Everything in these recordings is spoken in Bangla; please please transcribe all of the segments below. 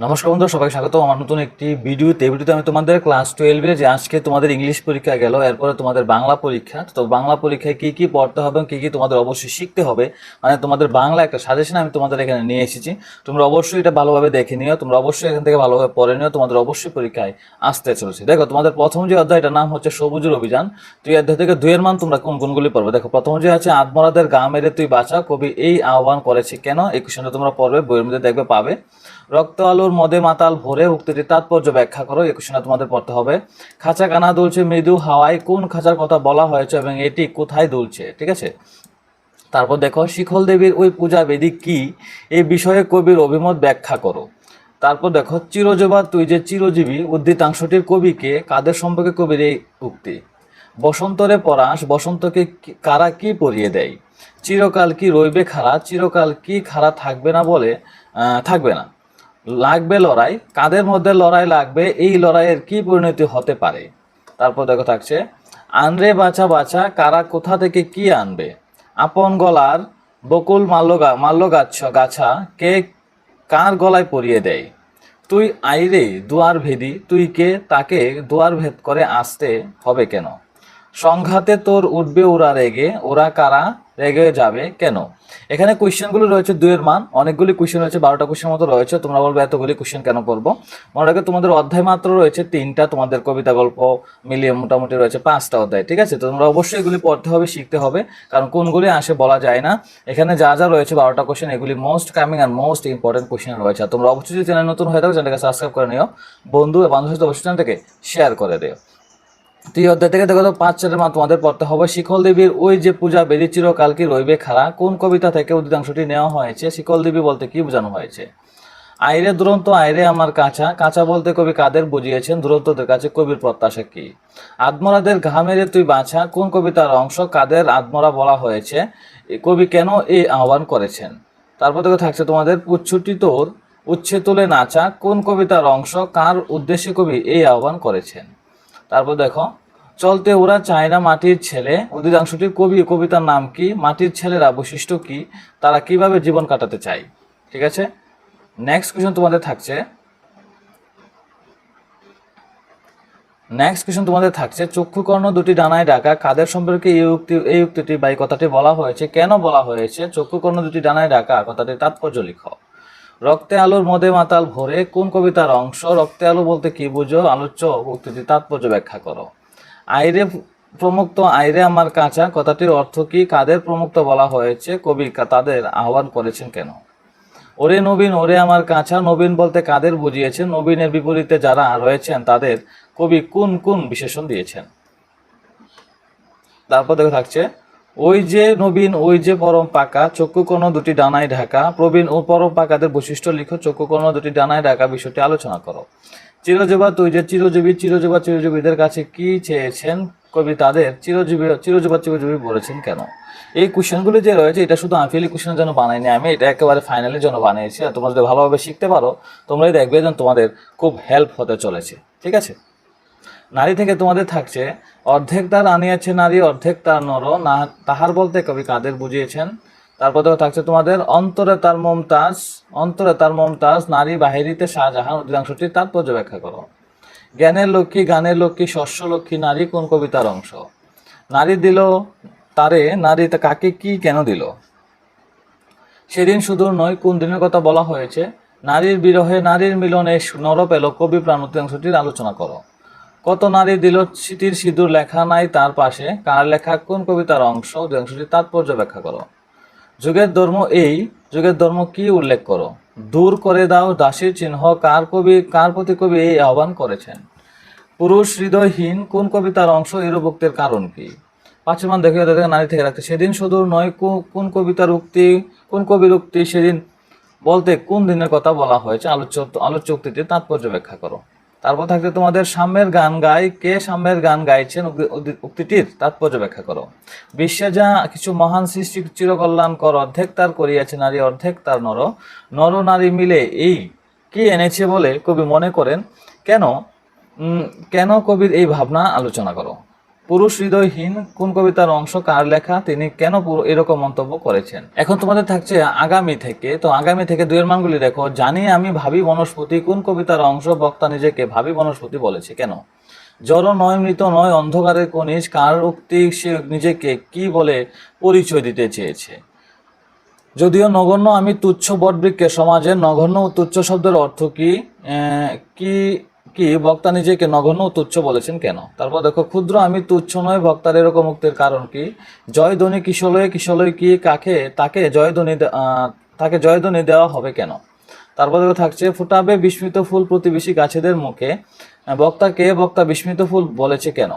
নমস্কার বন্ধু, সবাইকে স্বাগত আমার নতুন একটি ভিডিওতে। আমি তোমাদের ক্লাস 12-এর যে আজকে তোমাদের ইংলিশ পরীক্ষা গেল, এরপরে তোমাদের বাংলা পরীক্ষা। তো বাংলা পরীক্ষায় কি কি পড়তে হবে, কি কি তোমাদের অবশ্যই শিখতে হবে, মানে তোমাদের বাংলা একটা সাজেশন আমি তোমাদের এখানে নিয়ে এসেছি। তোমরা অবশ্যই এটা ভালোভাবে দেখে নিও, তোমরা অবশ্যই এখান থেকে ভালোভাবে পড়ে নিও, তোমাদের অবশ্যই পরীক্ষায় আসতে চলেছে। দেখো, তোমাদের প্রথম যে অধ্যায়টার নাম হচ্ছে সবুজের অভিযান। তো এই অধ্যায় থেকে 2-এর মান তোমরা কোন কোনগুলি পড়বে? দেখো, প্রথম যে আছে আত্মরাদের গা মেরে তুই বাঁচা, কবি এই আহ্বান করেছে কেন, এই কোশ্চেনটা তোমরা পড়বে, বইয়ের মধ্যে দেখবে পাবে। রক্ত আলোর মদে মাতাল ভরে, উক্তিটির তাৎপর্য ব্যাখ্যা করো, এই কোশ্চেনটা তোমাদের পড়তে হবে। খাঁচা কানা দুলছে মৃদু হাওয়ায়, কোন খাঁচার কথা বলা হয়েছে এবং এটি কোথায় দুলছে? ঠিক আছে। তারপর দেখো, শিখল দেবীর ওই পূজা বেদী কি, এই বিষয়ে কবির অভিমত ব্যাখ্যা করো। তারপর দেখো, চিরজীবা তুই যে চিরজীবী উদ্ধৃতাংশটির কবিকে, কাদের সম্পর্কে কবির এই উক্তি? বসন্তরে পরাশ, বসন্তকে কারা কি পরিয়ে দেয়? চিরকাল কি রইবে খাড়া, চিরকাল কি খাড়া থাকবে না বলে থাকবে না। লাগবে লড়াই, কাদের মধ্যে লড়াই লাগবে, এই লড়াইয়ের কি পরিণতি হতে পারে? তারপর দেখো থাকছে, আনরে বাছা বাছা, কারা কোথা থেকে কি আনবে? আপন গলার বকুল মাল্য গাছা, কে কার গলায় পরিয়ে দেয়? তুই আইরে দুয়ার ভেদি, তুই কে, তাকে দুয়ার ভেদ করে আসতে হবে কেন? সংঘাতে তোর উঠবে ওরা রেগে, ওরা কারা রেগে যাবে কেন? এখানে কোয়েশ্চেনগুলো রয়েছে 2-এর মান, অনেকগুলি কোয়েশ্চেন রয়েছে, 12টা কোয়েশ্চেন মতো রয়েছে। তোমরা বলবে এতগুলি কোয়েশ্চেন কেন করবো? মনে রাখো, তোমাদের অধ্যায় মাত্র রয়েছে 3টা, তোমাদের কবিতা গল্প মিলিয়ে মোটামুটি রয়েছে 5টা অধ্যায়। ঠিক আছে, তো তোমরা অবশ্যই এগুলি পড়তে হবে, শিখতে হবে, কারণ কোনগুলি আসে বলা যায় না। এখানে যা যা রয়েছে 12টা কোয়েশ্চেন, এগুলি মোস্ট কামিং আর মোস্ট ইম্পর্টেন্ট কোয়েশ্চেন রয়েছে। আর তোমরা অবশ্যই যদি চ্যানেল নতুন হয়ে থাকো, চ্যানেলটাকে সাবস্ক্রাইব করে নিও, বন্ধু এবং বান্ধবের সাথে অবশ্যই চ্যানেলটাকে শেয়ার করে দিও। তো এই অধ্যায় থেকে দেখো, 5-4 মান তোমাদের পড়তে হবে। শিখল দেবীর ওই যে পূজা বেদি চিরকাল কি রইবে খাড়া, কোন কবিতা থেকে উদ্ধৃতাংশটি নেওয়া হয়েছে? শিখল দেবী বলতে কি বোঝানো হয়েছে? আইরে দুরন্ত আইরে আমার কাঁচা, কাঁচা বলতে কবি কাদের বুঝিয়েছেন? দুরন্তদের কাছে কবির প্রত্যাশা কি? আত্মরাদের ঘা মেরে তুই বাঁচা, কোন কবিতার অংশ, কাদের আত্মরা বলা হয়েছে? কবি কেন এই আহ্বান করেছেন? তারপর দেখো থাকছে তোমাদের পুচ্ছুটি তোর উচ্ছে তুলে নাচা, কোন কবিতার অংশ, কার উদ্দেশ্যে কবি এই আহ্বান করেছেন? তারপর দেখো, চলতে ওরা চায় না মাটির ছেলে, অধিকাংশটির কবিতার নাম কি? মাটির ছেলেরা বৈশিষ্ট্য কি? তারা কিভাবে জীবন কাটাতে চায়? ঠিক আছে। নেক্সট কোয়েশ্চন তোমাদের থাকছে, চক্ষুকর্ণ দুটি ডানায় ঢাকা, কাদের সম্পর্কে এই উক্তিটি বা এই কথাটি বলা হয়েছে? কেন বলা হয়েছে? চক্ষুকর্ণ দুটি ডানায় ঢাকা কথাটির তাৎপর্য লিখো। রক্তে আলোর মদে মাতাল ভরে, কোন কবিতার অংশ? রক্তে আলো বলতে কি বুঝো? আলোচ্য উক্তিটির তাৎপর্য ব্যাখ্যা করো। আইরে প্রমুক্ত আইরে আমার কাঁচা কথাটির অর্থ কি? কাদের প্রমুক্ত বলা হয়েছে? কবি তাদের আহ্বান করেছেন কেন? ওরে নবীন ওরে আমার কাঁচা, নবীন বলতে কাদের বুঝিয়েছেন? নবীনের বিপরীতে যারা রয়েছেন তাদের কবি কোন কোন বিশেষণ দিয়েছেন? তারপর দেখো থাকছে, ওই যে নবীন ওই যে পরম পাকা, চক্ষুকর্ণ দুটি ডানায় ঢাকা, প্রবীণ ও পরম পাকাদের বৈশিষ্ট্য লিখো, চক্ষুকর্ণ দুটি ডানায় ঢাকা বিষয়টি আলোচনা করো। চিরজীবা তুই যে চিরজীবী, চিরজীবীদের কাছে কি চেয়েছেন? কবি তাদের চিরজীবী বলেছেন কেন? এই কোশ্চেনগুলি যে রয়েছে, এটা শুধু আনফিলি কোশ্চেনের জন্য বানাইনি আমি, এটা একেবারে ফাইনালের জন্য বানিয়েছি। আর তোমরা যদি ভালোভাবে শিখতে পারো, তোমরাই দেখবে যে তোমাদের খুব হেল্প হতে চলেছে। ঠিক আছে। নারী থেকে তোমাদের থাকছে, অর্ধেক তার আনিয়াছে নারী, অর্ধেক তার নর, না তাহার বলতে কবি কাদের বুঝিয়েছেন? তারপর থাকছে তোমাদের, অন্তরে তার মমতাজ, নারী বাহিরিতে শাহজাহান, অধিকাংশটির তাৎপর্য ব্যাখ্যা করো। জ্ঞানের লক্ষ্মী গানের লক্ষ্মী শস্য লক্ষ্মী নারী, কোন কবিতার অংশ? নারী দিল তারে, নারী তা কাকে কি কেন দিল? সেদিন সুদূর নয়, কোন দিনের কথা বলা হয়েছে? নারীর বিরহে নারীর মিলনে নর পেল, কবি প্রাণ, অধিকাংশটির আলোচনা করো। কত নারী দিল স্মৃতির সিঁদুর, লেখা নাই তার পাশে, কার লেখা, কোন কবিতার অংশ? অধিকাংশটির তাৎপর্য ব্যাখ্যা করো। যুগের ধর্ম কি উল্লেখ করো। দূর করে দাও দাসীর চিহ্ন, কার প্রতি কবি এই আহ্বান করেছেন? পুরুষ হৃদয়হীন, কোন কবিতার অংশ? এরূপ উক্তির কারণ কি? 5 মান দেখে নারী থেকে রাখতে, সেদিন সুদূর নয় কোন কবিতার উক্তি, কোন কবির উক্তি? সেদিন বলতে কোন দিনের কথা বলা হয়েছে? আলোচ্য উক্তিটির তাৎপর্য ব্যাখ্যা করো। তারপর থাকতে তোমাদের, সাম্যের গান গায়, কে সাম্যের গান গাইছেন? উক্তিটির তাৎপর্য ব্যাখ্যা করো। বিশ্বে যা কিছু মহান সৃষ্টি চিরকল্যাণকর, অর্ধেক তার করিয়াছে নারী, অর্ধেক তার নর নারী মিলে এই কি এনেছে বলে কবি মনে করেন? কেন কবির এই ভাবনা আলোচনা করো। পুরুষ হৃদয়হীন কোন কবিতার অংশ, কার লেখা, তিনি কেন এরকম মন্তব্য করেছেন। এখন তোমাদের থাকছে আগামী থেকে। তো আগামী থেকে দুইয়ের মানগুলি দেখো। জানি আমি ভাবি বনস্পতি কোন কবিতার অংশ, বক্তা নিজেকে ভাবি বনস্পতি বলেছে কেন। জড় নয়, মৃত নয়, অন্ধকারের কনিজ, কার উক্তি, সে নিজেকে কি বলে পরিচয় দিতে চেয়েছে। যদিও নগণ্য আমি তুচ্ছ বটবৃক্ষের সমাজে, নগণ্য ও তুচ্ছ শব্দের অর্থ কি, কি কি বক্তা নিজেকে নগণ্য ও তুচ্ছ বলেছেন কেন। তারপর দেখো, ক্ষুদ্র আমি তুচ্ছ নয়, বক্তার এরকম উক্তির কারণ কি। জয়ধ্বনি কিশলয়, কিশলয় কি, তাকে জয়ধ্বনি দেওয়া হবে কেন। তারপর দেখো থাকছে, ফুটাবে বিস্মিত ফুল প্রতিবেশী গাছেদের মুখে, বক্তা বিস্মিত ফুল বলেছে কেন।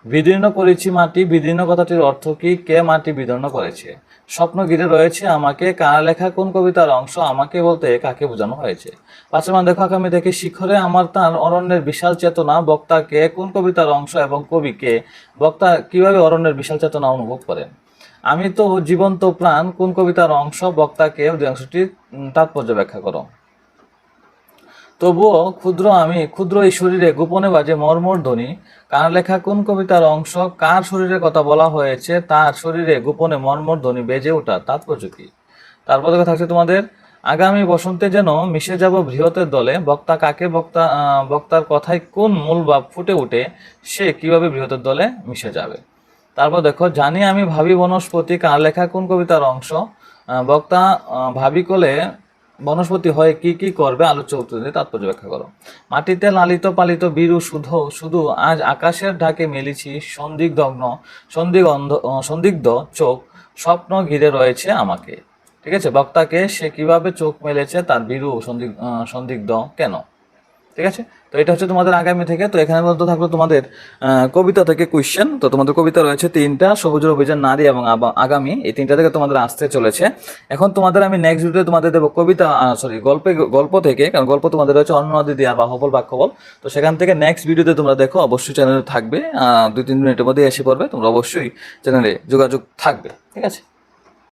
বিদীর্ণ করেছি মাটি, বিদীর্ণ কথাটির অর্থ কি, কে মাটি বিদীর্ণ করেছে। স্বপ্ন ঘিরে রয়েছে আমাকে, কার লেখা কোন কবিতার অংশ, আমাকে বলতে কাকে বোঝানো হয়েছে। 5 মান দেখো, আগামী থেকে শিখরে আমার তার অরণ্যের বিশাল চেতনা, বক্তাকে কোন কবিতার অংশ এবং কবিকে, বক্তা কিভাবে অরণ্যের বিশাল চেতনা অনুভব করেন। আমি তো জীবন্ত প্রাণ কোন কবিতার অংশ, বক্তাকে অংশটির তাৎপর্য ব্যাখ্যা করো। তবুও ক্ষুদ্র এই শরীরে গোপনে বাজে মর্মর ধ্বনি, কার লেখা কোন কবিতার অংশ, কার শরীরের কথা বলা হয়েছে, তার শরীরে গোপনে মর্মর ধ্বনি বেজে ওঠা তাৎপর্য কি। তারপর দেখা থাকছে তোমাদের, আগামী বসন্তে যেন মিশে যাব বৃহতের দলে, বক্তা কাকে, বক্তার কথায় কোন মূল ভাব ফুটে উঠে, সে কিভাবে বৃহতের দলে মিশে যাবে। তারপর দেখো, জানি আমি ভাবি বনস্পতি, কার লেখা কোন কবিতার অংশ, বক্তা ভাবি কোলে বনস্পতি হয়ে কি কি করবে, আলোচ্য উত্তর দিয়ে তাৎপর্য ব্যাখ্যা করো। মাটিতে লালিত পালিত বীরু শুধু আজ আকাশের ঢাকে মেলিছি, সন্দিগ্ধ চোখ, স্বপ্ন ঘিরে রয়েছে আমাকে। ঠিক আছে, বক্তাকে সে কিভাবে চোখ মেলেছে, তার বীরু সন্দিগ্ধ কেন। ঠিক আছে, তো এটা হচ্ছে তোমাদের আগামী থেকে। তো এখানে পর্যন্ত থাকলো তোমাদের কবিতা থেকে কোয়েশ্চেন। তো তোমাদের কবিতা রয়েছে 3টা, সবুজের অভিযান, নারী এবং আগামী, এই 3টা থেকে তোমাদের আসতে চলেছে। এখন তোমাদের আমি নেক্সট ভিডিওতে তোমাদের দেবো কবিতা, গল্প থেকে, কারণ গল্প তোমাদের রয়েছে অন্য নদী দিয়া বা হবল বাক্যবল। তো সেখান থেকে নেক্সট ভিডিওতে তোমরা দেখো, অবশ্যই চ্যানেলে থাকবে, 2-3 মিনিটের মধ্যে এসে পড়বে, তোমরা অবশ্যই চ্যানেলে যোগাযোগ থাকবে। ঠিক আছে।